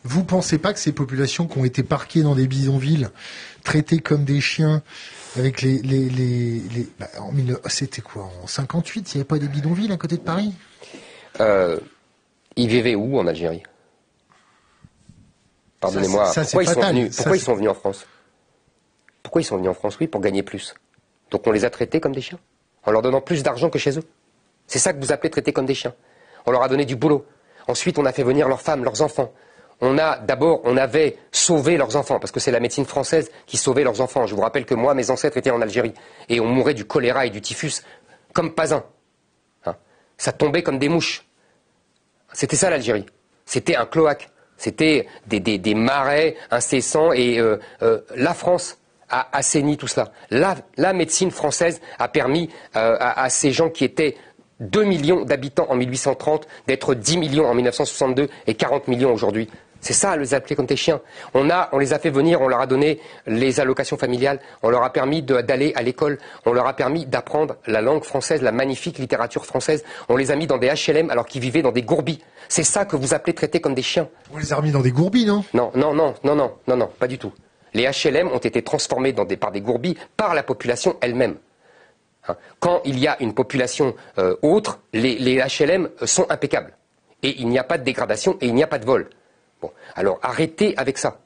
Vous pensez pas que ces populations qui ont été parquées dans des bidonvilles, traitées comme des chiens, avec c'était quoi, en 58, il n'y avait pas des bidonvilles à côté de Paris? Ils vivaient où en Algérie? Pardonnez-moi, pourquoi ils sont venus en France? Pourquoi ils sont venus en France? Oui, pour gagner plus. Donc on les a traités comme des chiens, en leur donnant plus d'argent que chez eux. C'est ça que vous appelez traiter comme des chiens. On leur a donné du boulot. Ensuite, on a fait venir leurs femmes, leurs enfants. On avait sauvé leurs enfants, parce que c'est la médecine française qui sauvait leurs enfants. Je vous rappelle que moi, mes ancêtres étaient en Algérie, et on mourait du choléra et du typhus comme pas un. Hein, ça tombait comme des mouches. C'était ça l'Algérie. C'était un cloaque. C'était des marais incessants, et la France a assaini tout cela. La médecine française a permis à ces gens qui étaient 2 millions d'habitants en 1830 d'être 10 millions en 1962 et 40 millions aujourd'hui. C'est ça, les appeler comme des chiens. On les a fait venir, on leur a donné les allocations familiales, on leur a permis d'aller à l'école, on leur a permis d'apprendre la langue française, la magnifique littérature française. On les a mis dans des HLM alors qu'ils vivaient dans des gourbis. C'est ça que vous appelez traiter comme des chiens. On les a remis dans des gourbis, non? Non, pas du tout. Les HLM ont été transformés par des gourbis par la population elle-même. Quand il y a une population autre, les HLM sont impeccables. Et il n'y a pas de dégradation et il n'y a pas de vol. Bon, alors arrêtez avec ça.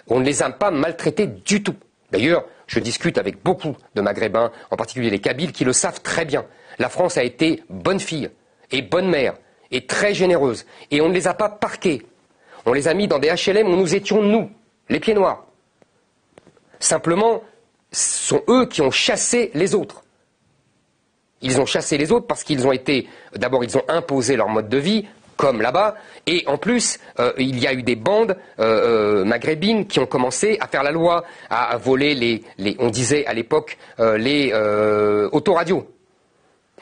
On ne les a pas maltraités du tout. D'ailleurs, je discute avec beaucoup de Maghrébins, en particulier les Kabyles, qui le savent très bien. La France a été bonne fille et bonne mère et très généreuse. Et on ne les a pas parqués. On les a mis dans des HLM où nous étions, nous, les pieds noirs. Simplement, ce sont eux qui ont chassé les autres. Ils ont chassé les autres parce qu'ils ont été... D'abord, ils ont imposé leur mode de vie, comme là-bas, et en plus, il y a eu des bandes maghrébines qui ont commencé à faire la loi, à voler on disait à l'époque, les autoradios.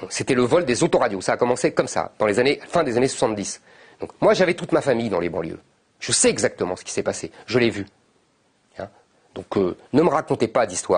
C'était le vol des autoradios. Ça a commencé comme ça, dans fin des années 70. Donc, moi, j'avais toute ma famille dans les banlieues. Je sais exactement ce qui s'est passé. Je l'ai vu. Donc, ne me racontez pas d'histoire.